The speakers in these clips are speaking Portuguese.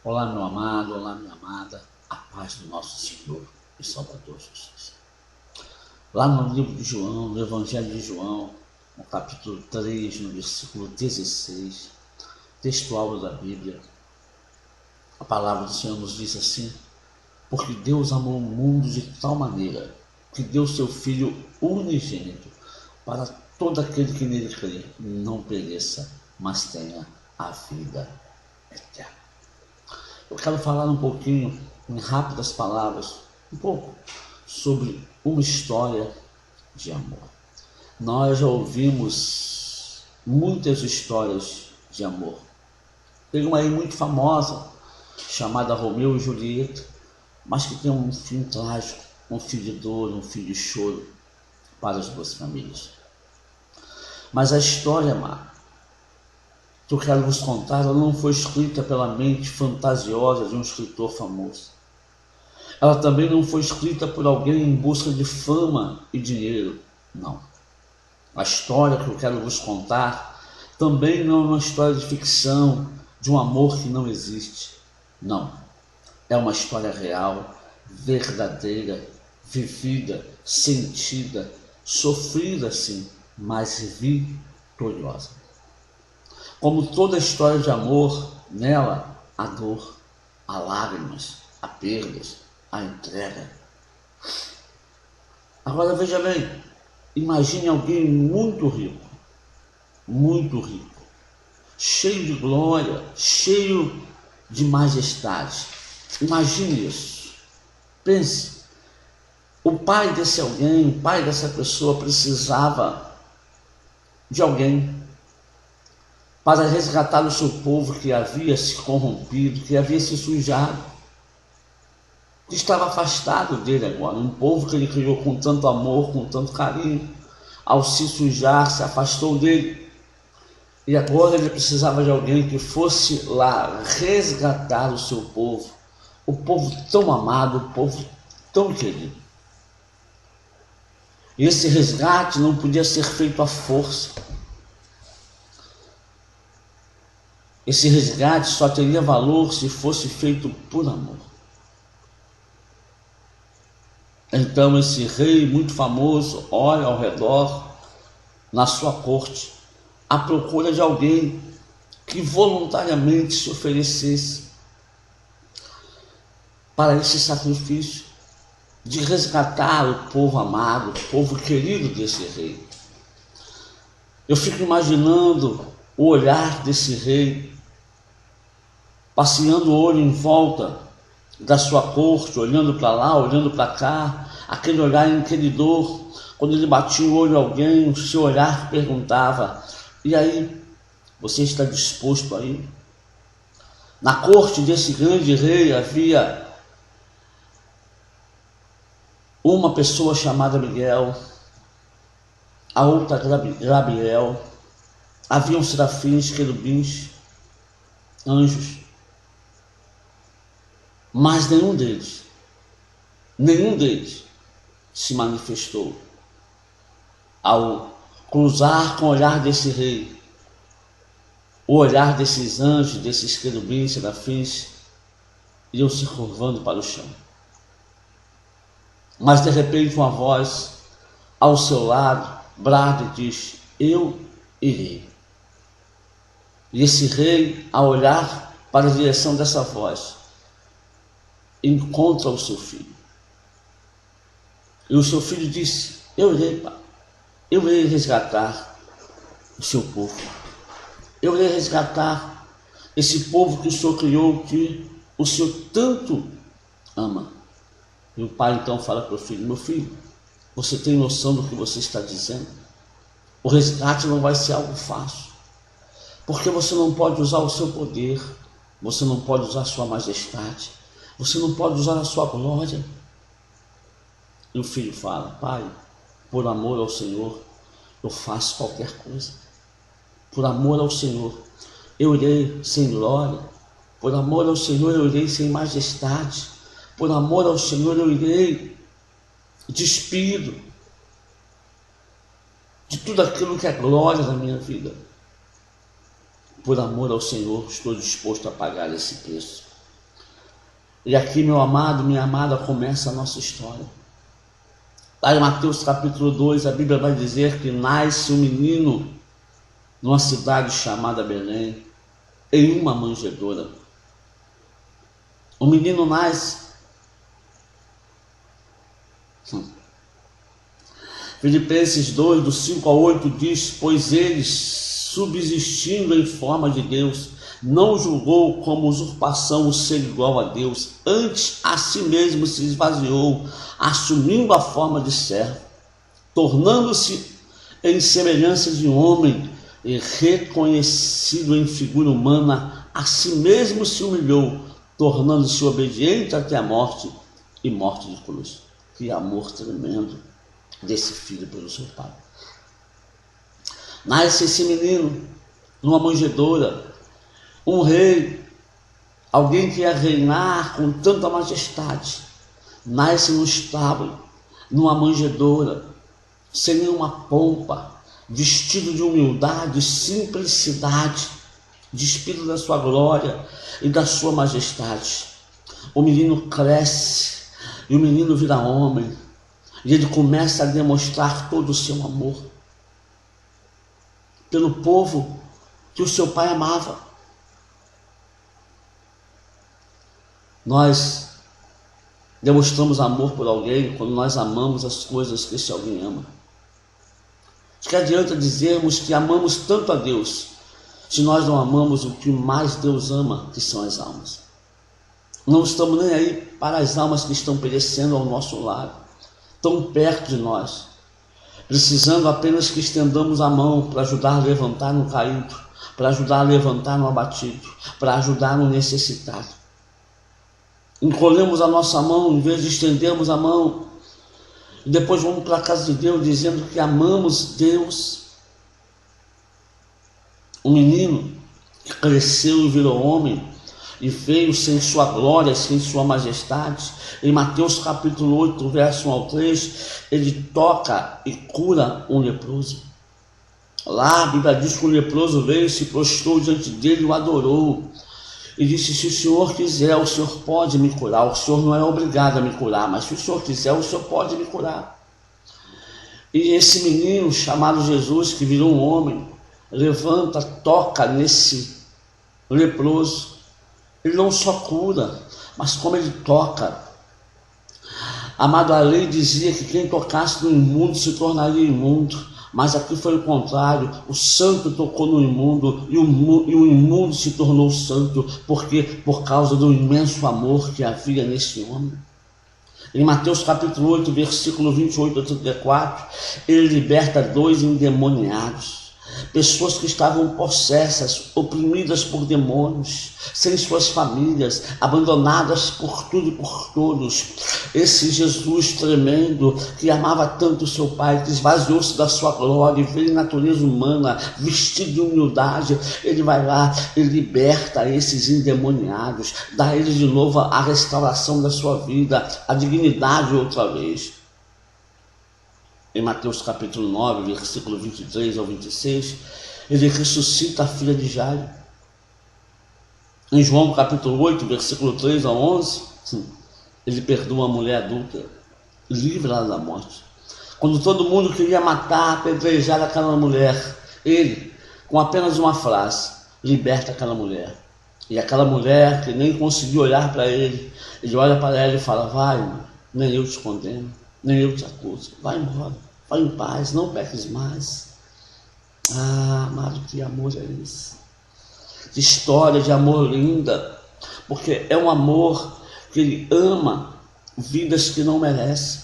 Olá, meu amado, olá, minha amada, a paz do nosso Senhor e Salvador Jesus. Lá no livro de João, no Evangelho de João, no capítulo 3, no versículo 16, textual da Bíblia, a palavra do Senhor nos diz assim: porque Deus amou o mundo de tal maneira que deu seu Filho unigênito para todo aquele que nele crê não pereça, mas tenha a vida eterna. Eu quero falar um pouquinho, em rápidas palavras, um pouco sobre uma história de amor. Nós já ouvimos muitas histórias de amor. Tem uma aí muito famosa, chamada Romeu e Julieta, mas que tem um fim trágico, um fim de dor, um fim de choro para as duas famílias. Mas a história, amada, que eu quero vos contar, ela não foi escrita pela mente fantasiosa de um escritor famoso. Ela também não foi escrita por alguém em busca de fama e dinheiro, não. A história que eu quero vos contar também não é uma história de ficção, de um amor que não existe, não. É uma história real, verdadeira, vivida, sentida, sofrida sim, mas vitoriosa. Como toda história de amor, nela há dor, há lágrimas, há perdas, há entrega. Agora veja bem, imagine alguém muito rico, cheio de glória, cheio de majestade. Imagine isso. Pense, o pai desse alguém, o pai dessa pessoa precisava de alguém para resgatar o seu povo que havia se corrompido, que havia se sujado, que estava afastado dele agora, um povo que ele criou com tanto amor, com tanto carinho, ao se sujar, se afastou dele, e agora ele precisava de alguém que fosse lá resgatar o seu povo, o povo tão amado, o povo tão querido. E esse resgate não podia ser feito à força. Esse resgate só teria valor se fosse feito por amor. Então esse rei muito famoso olha ao redor, na sua corte, à procura de alguém que voluntariamente se oferecesse para esse sacrifício de resgatar o povo amado, o povo querido desse rei. Eu fico imaginando o olhar desse rei, passeando o olho em volta da sua corte, olhando para lá, olhando para cá, aquele olhar inquiridor. Quando ele batia o olho em alguém, o seu olhar perguntava: e aí, você está disposto a ir? Na corte desse grande rei havia uma pessoa chamada Miguel, a outra Gabriel, haviam serafins, querubins, anjos, mas nenhum deles se manifestou ao cruzar com o olhar desse rei, o olhar desses anjos, desses querubins, serafins, iam se curvando para o chão. Mas de repente uma voz ao seu lado brada e diz: eu irei. E esse rei, ao olhar para a direção dessa voz, encontra o seu filho. E o seu filho disse: eu irei, pai. Eu irei resgatar o seu povo. Eu irei resgatar esse povo que o Senhor criou, que o Senhor tanto ama. E o pai então fala para o filho: meu filho, você tem noção do que você está dizendo? O resgate não vai ser algo fácil, porque você não pode usar o seu poder, você não pode usar a sua majestade, você não pode usar a sua glória. E o filho fala: pai, por amor ao Senhor, eu faço qualquer coisa. Por amor ao Senhor, eu irei sem glória. Por amor ao Senhor, eu irei sem majestade. Por amor ao Senhor, eu irei despido de tudo aquilo que é glória na minha vida. Por amor ao Senhor, estou disposto a pagar esse preço. E aqui, meu amado, minha amada, começa a nossa história. Lá em Mateus capítulo 2, a Bíblia vai dizer que nasce um menino numa cidade chamada Belém, em uma manjedoura. O menino nasce. Filipenses 2, do 5 ao 8 diz: pois eles, subsistindo em forma de Deus, não julgou como usurpação o ser igual a Deus, antes a si mesmo se esvaziou, assumindo a forma de servo, tornando-se em semelhança de homem, e reconhecido em figura humana, a si mesmo se humilhou, tornando-se obediente até a morte, e morte de cruz. Que amor tremendo desse filho pelo seu pai. Nasce esse menino numa manjedoura, um rei, alguém que ia reinar com tanta majestade, nasce no estábulo, numa manjedoura, sem nenhuma pompa, vestido de humildade, simplicidade, despido da sua glória e da sua majestade. O menino cresce e o menino vira homem, e ele começa a demonstrar todo o seu amor pelo povo que o seu pai amava. Nós demonstramos amor por alguém quando nós amamos as coisas que esse alguém ama. Acho que adianta dizermos que amamos tanto a Deus, se nós não amamos o que mais Deus ama, que são as almas. Não estamos nem aí para as almas que estão perecendo ao nosso lado, tão perto de nós, precisando apenas que estendamos a mão para ajudar a levantar no caído, para ajudar a levantar no abatido, para ajudar no necessitado. Encolhemos a nossa mão em vez de estendermos a mão, e depois vamos para a casa de Deus dizendo que amamos Deus. Um menino que cresceu e virou homem e veio sem sua glória, sem sua majestade. Em Mateus capítulo 8, verso 1 ao 3, ele toca e cura um leproso. Lá a Bíblia diz que o leproso veio, se prostrou diante dele e o adorou. E disse: se o Senhor quiser, o Senhor pode me curar. O Senhor não é obrigado a me curar, mas se o Senhor quiser, o Senhor pode me curar. E esse menino chamado Jesus, que virou um homem, levanta, toca nesse leproso. Ele não só cura, mas como ele toca. Amado, a lei dizia que quem tocasse no imundo se tornaria imundo. Mas aqui foi o contrário, o santo tocou no imundo e o imundo se tornou santo, porque por causa do imenso amor que havia nesse homem. Em Mateus capítulo 8, versículo 28 a 34, ele liberta 2 endemoniados, pessoas que estavam possessas, oprimidas por demônios, sem suas famílias, abandonadas por tudo e por todos. Esse Jesus tremendo, que amava tanto o seu pai, que esvaziou-se da sua glória e veio em natureza humana, vestido de humildade, ele vai lá e liberta esses endemoniados, dá a eles de novo a restauração da sua vida, a dignidade outra vez. Em Mateus capítulo 9, versículo 23 ao 26, ele ressuscita a filha de Jairo. Em João capítulo 8, versículo 3 ao 11, ele perdoa a mulher adulta, livra-a da morte. Quando todo mundo queria matar, apedrejar aquela mulher, ele, com apenas uma frase, liberta aquela mulher. E aquela mulher que nem conseguiu olhar para ele, ele olha para ela e fala: vai, nem eu te condeno, nem eu te acuso, vai embora, vai em paz, não peques mais. Ah, amado, que amor é esse? Que história de amor linda, porque é um amor que ele ama vidas que não merecem.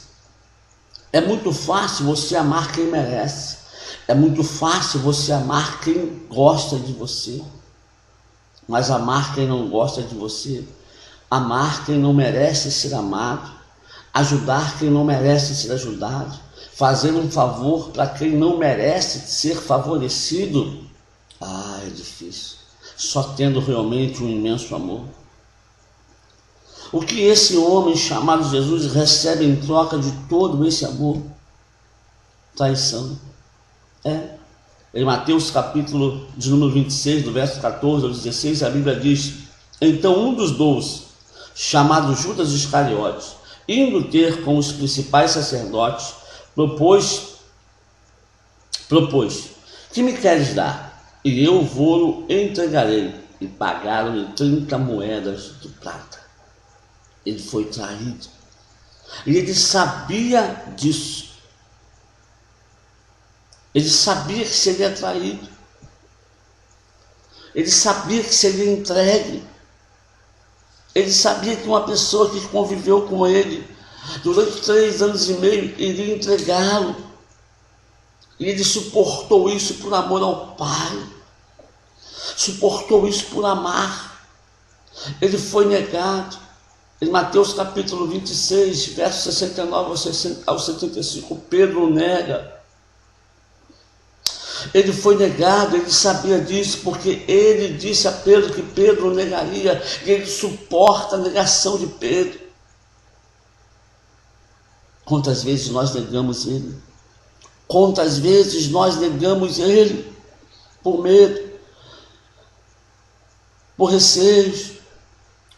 É muito fácil você amar quem merece, é muito fácil você amar quem gosta de você, mas amar quem não gosta de você, amar quem não merece ser amado, ajudar quem não merece ser ajudado, fazer um favor para quem não merece ser favorecido, é difícil, só tendo realmente um imenso amor. O que esse homem chamado Jesus recebe em troca de todo esse amor? Traição. Em Mateus capítulo de número 26, do verso 14 ao 16, a Bíblia diz: então um dos 12, chamado Judas Iscariotes, indo ter com os principais sacerdotes, propôs: que me queres dar? E eu vou-lo entregarei. E pagaram-lhe 30 moedas de prata. Ele foi traído. E ele sabia disso. Ele sabia que seria traído. Ele sabia que seria entregue. Ele sabia que uma pessoa que conviveu com ele durante 3 anos e meio iria entregá-lo. E ele suportou isso por amor ao Pai. Suportou isso por amar. Ele foi negado. Em Mateus capítulo 26, versos 69 ao 75, Pedro nega. Ele foi negado, ele sabia disso, porque ele disse a Pedro que Pedro negaria, e ele suporta a negação de Pedro. Quantas vezes nós negamos ele? Quantas vezes nós negamos ele por medo, por receios,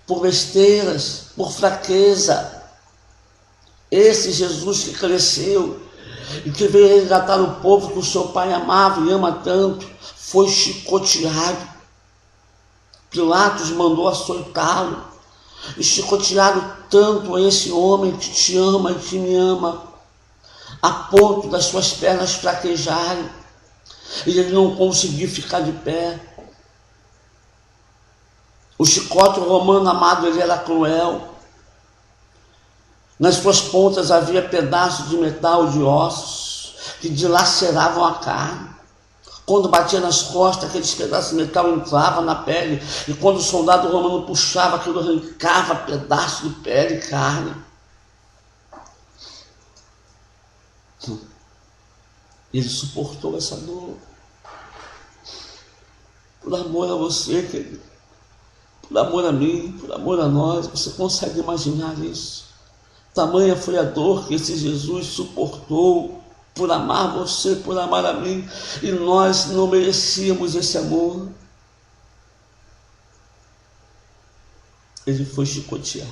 por besteiras, por fraqueza? Esse Jesus que cresceu e que veio resgatar o povo que o seu pai amava e ama tanto, foi chicoteado. Pilatos mandou açoitá-lo. E chicotearam tanto a esse homem que te ama e que me ama, a ponto das suas pernas fraquejarem e ele não conseguiu ficar de pé. O chicote romano, amado, ele era cruel. Nas suas pontas havia pedaços de metal, de ossos, que dilaceravam a carne. Quando batia nas costas, aqueles pedaços de metal entravam na pele, e quando o soldado romano puxava, aquilo arrancava pedaços de pele e carne. Ele suportou essa dor por amor a você, querido, por amor a mim, por amor a nós. Você consegue imaginar isso? Tamanha foi a dor que esse Jesus suportou por amar você, por amar a mim, e nós não merecíamos esse amor. Ele foi chicoteado.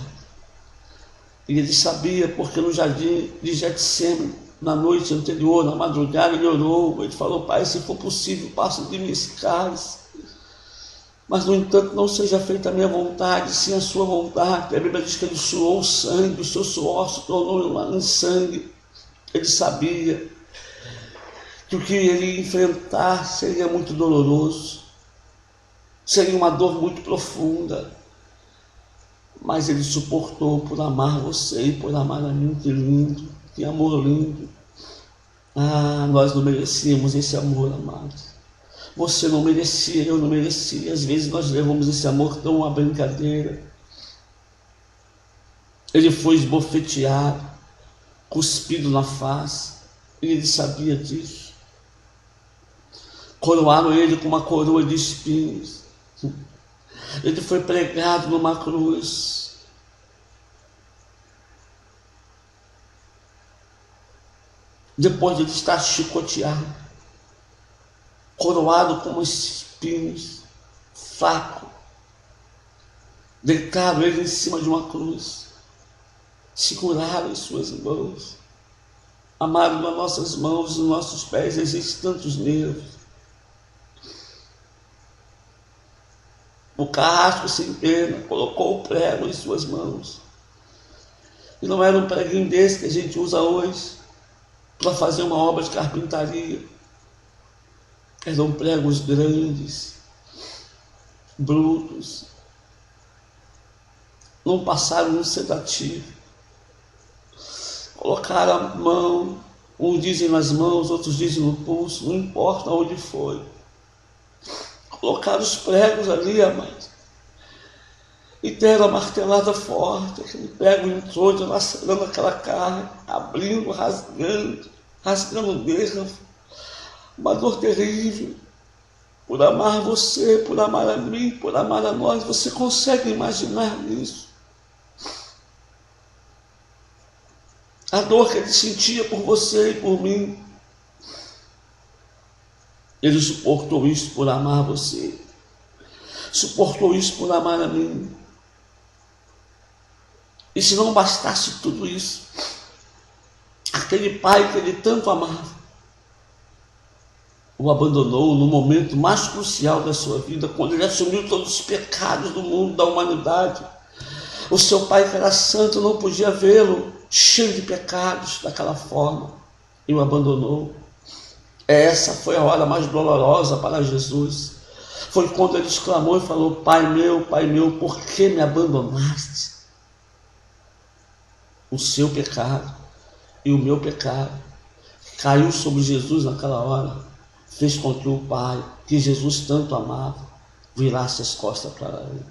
E ele sabia, porque no jardim de Getsêmani, na noite anterior, na madrugada, ele orou. Ele falou: Pai, se for possível, passa de mim esse cálice. Mas, no entanto, não seja feita a minha vontade, sim a sua vontade. A Bíblia diz que ele suou o sangue, o seu suor se tornou em sangue. Ele sabia que o que ele ia enfrentar seria muito doloroso, seria uma dor muito profunda, mas ele suportou por amar você e por amar a mim. Que lindo, que amor lindo. Ah, nós não merecíamos esse amor, amados. Você não merecia, eu não merecia. Às vezes nós levamos esse amor tão à brincadeira. Ele foi esbofeteado, cuspido na face, e ele sabia disso. Coroaram ele com uma coroa de espinhos. Ele foi pregado numa cruz. Depois de ele estar chicoteado, coroado com espinhos, fraco, deitaram ele em cima de uma cruz, seguraram em suas mãos. Amado, nas nossas mãos, nos nossos pés existem tantos nervos. O carrasco sem pena colocou o prego em suas mãos. E não era um preguinho desse que a gente usa hoje para fazer uma obra de carpintaria. Eram pregos grandes, brutos. Não passaram um sedativo. Colocaram a mão, uns dizem nas mãos, outros dizem no pulso, não importa onde foi. Colocaram os pregos ali, amados, e deram a martelada forte. Aquele prego entrou, dilacerando aquela carne, abrindo, rasgando o nervo. Uma dor terrível. Por amar você, por amar a mim, por amar a nós. Você consegue imaginar isso? A dor que ele sentia por você e por mim. Ele suportou isso por amar você. Suportou isso por amar a mim. E se não bastasse tudo isso, aquele pai que ele tanto amava, o abandonou no momento mais crucial da sua vida, quando ele assumiu todos os pecados do mundo, da humanidade. O seu pai, que era santo, não podia vê-lo cheio de pecados daquela forma, e o abandonou. Essa foi a hora mais dolorosa para Jesus. Foi quando ele exclamou e falou: Pai meu, por que me abandonaste? O seu pecado e o meu pecado caiu sobre Jesus naquela hora, fez com que o Pai, que Jesus tanto amava, virasse as costas para ele.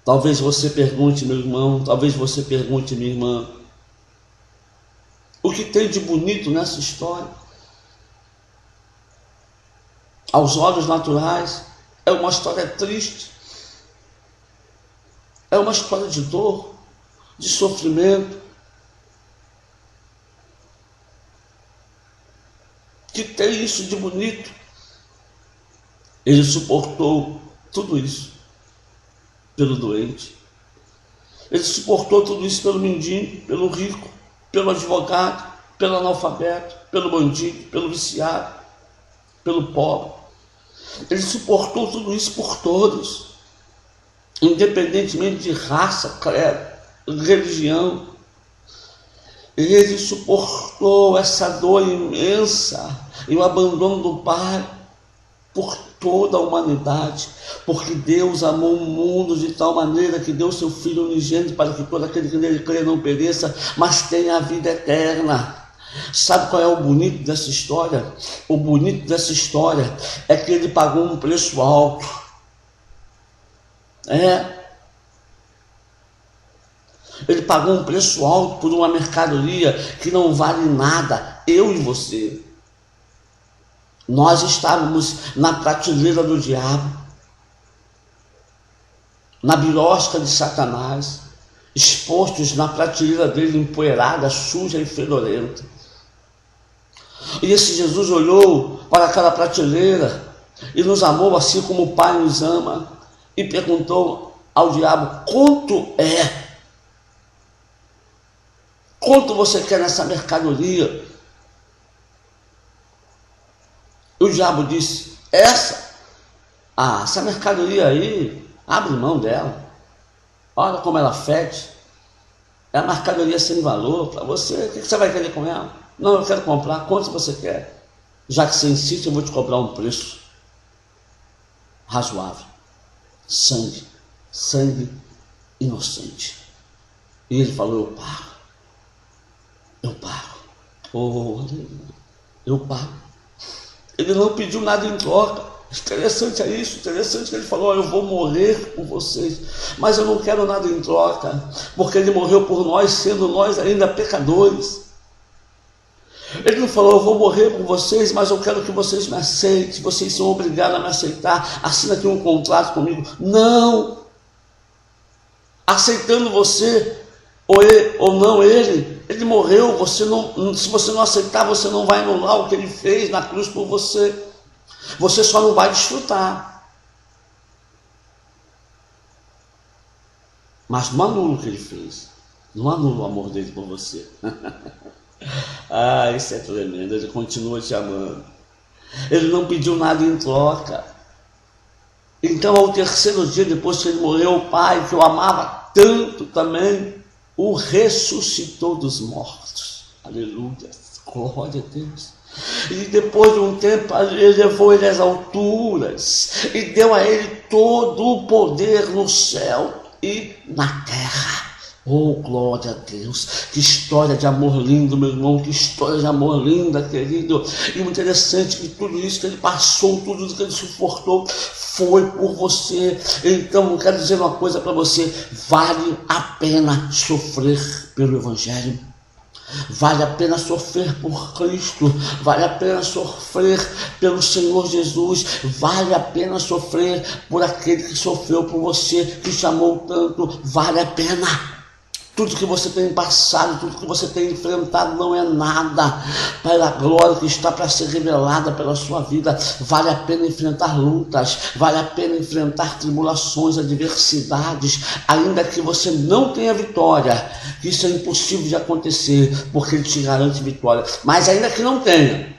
Talvez você pergunte, meu irmão, talvez você pergunte, minha irmã, o que tem de bonito nessa história? Aos olhos naturais, é uma história triste, é uma história de dor, de sofrimento. Que tem isso de bonito? Ele suportou tudo isso pelo doente. Ele suportou tudo isso pelo mendigo, pelo rico, pelo advogado, pelo analfabeto, pelo bandido, pelo viciado, pelo pobre. Ele suportou tudo isso por todos, independentemente de raça, credo, religião. Ele suportou essa dor imensa e o abandono do Pai por toda a humanidade, porque Deus amou o mundo de tal maneira que deu seu Filho unigênito para que todo aquele que nele crê não pereça, mas tenha a vida eterna. Sabe qual é o bonito dessa história? O bonito dessa história é que ele pagou um preço alto. Ele pagou um preço alto por uma mercadoria que não vale nada. Eu e você, nós estávamos na prateleira do diabo, na birosca de Satanás, expostos na prateleira dele, empoeirada, suja e fedorenta. E esse Jesus olhou para aquela prateleira e nos amou assim como o Pai nos ama, e perguntou ao diabo: quanto é? Quanto você quer nessa mercadoria? E o diabo disse: essa mercadoria aí, abre mão dela. Olha como ela fede. É a mercadoria sem valor para você. O que você vai querer com ela? Não, eu quero comprar. Quanto você quer? Já que você insiste, eu vou te cobrar um preço razoável. Sangue inocente. E ele falou: eu pago. Oh, eu pago. Ele não pediu nada em troca. Interessante é isso, interessante que ele falou: eu vou morrer por vocês, mas eu não quero nada em troca, porque ele morreu por nós, sendo nós ainda pecadores. Ele não falou: eu vou morrer por vocês, mas eu quero que vocês me aceitem, vocês são obrigados a me aceitar, assina aqui um contrato comigo. Não! Aceitando você, ou não ele morreu. Se você não aceitar, você não vai anular o que ele fez na cruz por você. Você só não vai desfrutar, mas não anula o que ele fez, não anula o amor dele por você. Isso é tremendo. Ele continua te amando, ele não pediu nada em troca. Então, ao terceiro dia depois que ele morreu, o Pai, que o amava tanto também, o ressuscitou dos mortos. Aleluia, glória a Deus. E depois de um tempo, ele levou ele às alturas e deu a ele todo o poder no céu e na terra. Oh, glória a Deus. Que história de amor lindo, meu irmão. Que história de amor linda, querido. E o interessante é que tudo isso que ele passou, tudo isso que ele suportou, foi por você. Então, eu quero dizer uma coisa para você: vale a pena sofrer pelo Evangelho. Vale a pena sofrer por Cristo, vale a pena sofrer pelo Senhor Jesus, vale a pena sofrer por aquele que sofreu por você, que te amou tanto. Vale a pena. Tudo que você tem passado, tudo que você tem enfrentado não é nada para a glória que está para ser revelada pela sua vida. Vale a pena enfrentar lutas, vale a pena enfrentar tribulações, adversidades, ainda que você não tenha vitória. Isso é impossível de acontecer, porque Ele te garante vitória. Mas ainda que não tenha,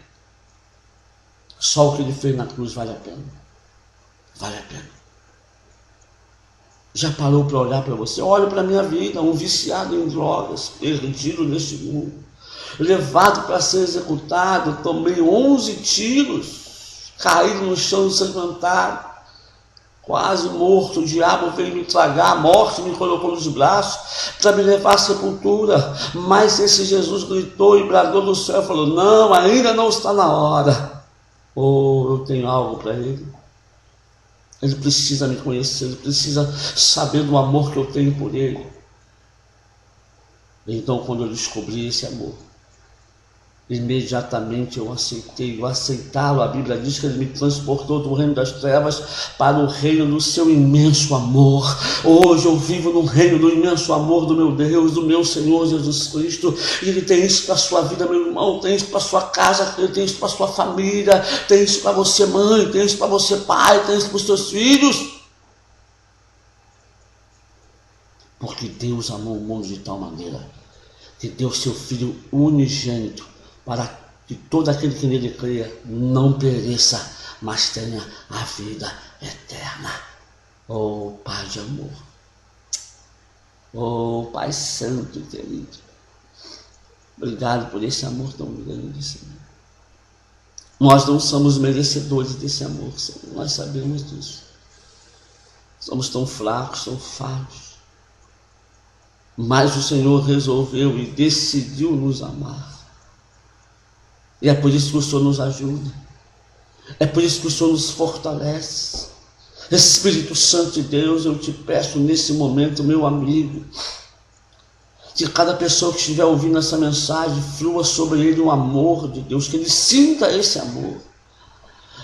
só o que Ele fez na cruz vale a pena. Vale a pena. Já parou para olhar para você? Olha para a minha vida, um viciado em drogas, perdido neste mundo, levado para ser executado, tomei 11 tiros, caído no chão ensanguentado, quase morto. O diabo veio me tragar, a morte me colocou nos braços para me levar à sepultura. Mas esse Jesus gritou e bradou do céu e falou: não, ainda não está na hora. Eu tenho algo para ele. Ele precisa me conhecer, ele precisa saber do amor que eu tenho por ele. Então, quando eu descobri esse amor, imediatamente eu aceitei. O aceitá-lo, a Bíblia diz que ele me transportou do reino das trevas para o reino do seu imenso amor. Hoje eu vivo no reino do imenso amor do meu Deus, do meu Senhor Jesus Cristo. E Ele tem isso para a sua vida, meu irmão, tem isso para a sua casa, Ele tem isso para a sua família, tem isso para você, mãe, tem isso para você, pai, tem isso para os seus filhos. Porque Deus amou o mundo de tal maneira que deu seu Filho unigênito, para que todo aquele que nele creia não pereça, mas tenha a vida eterna. Oh, Pai de amor, oh, Pai santo e querido, obrigado por esse amor tão grande, Senhor. Nós não somos merecedores desse amor, Senhor, nós sabemos disso. Somos tão fracos, tão falhos, mas o Senhor resolveu e decidiu nos amar. E é por isso que o Senhor nos ajuda. É por isso que o Senhor nos fortalece. Espírito Santo de Deus, eu te peço nesse momento, meu amigo, que cada pessoa que estiver ouvindo essa mensagem flua sobre ele o amor de Deus, que ele sinta esse amor.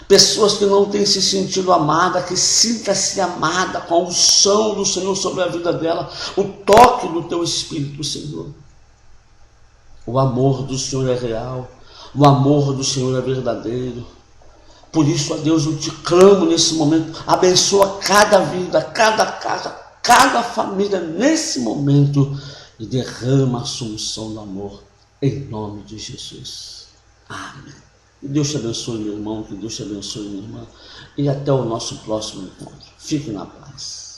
Pessoas que não têm se sentido amada, que sinta-se amada com a unção do Senhor sobre a vida dela, o toque do teu Espírito, Senhor. O amor do Senhor é real. O amor do Senhor é verdadeiro. Por isso, a Deus, eu te clamo nesse momento. Abençoa cada vida, cada casa, cada família nesse momento. E derrama a assunção do amor. Em nome de Jesus. Amém. Que Deus te abençoe, meu irmão. Que Deus te abençoe, minha irmã. E até o nosso próximo encontro. Fique na paz.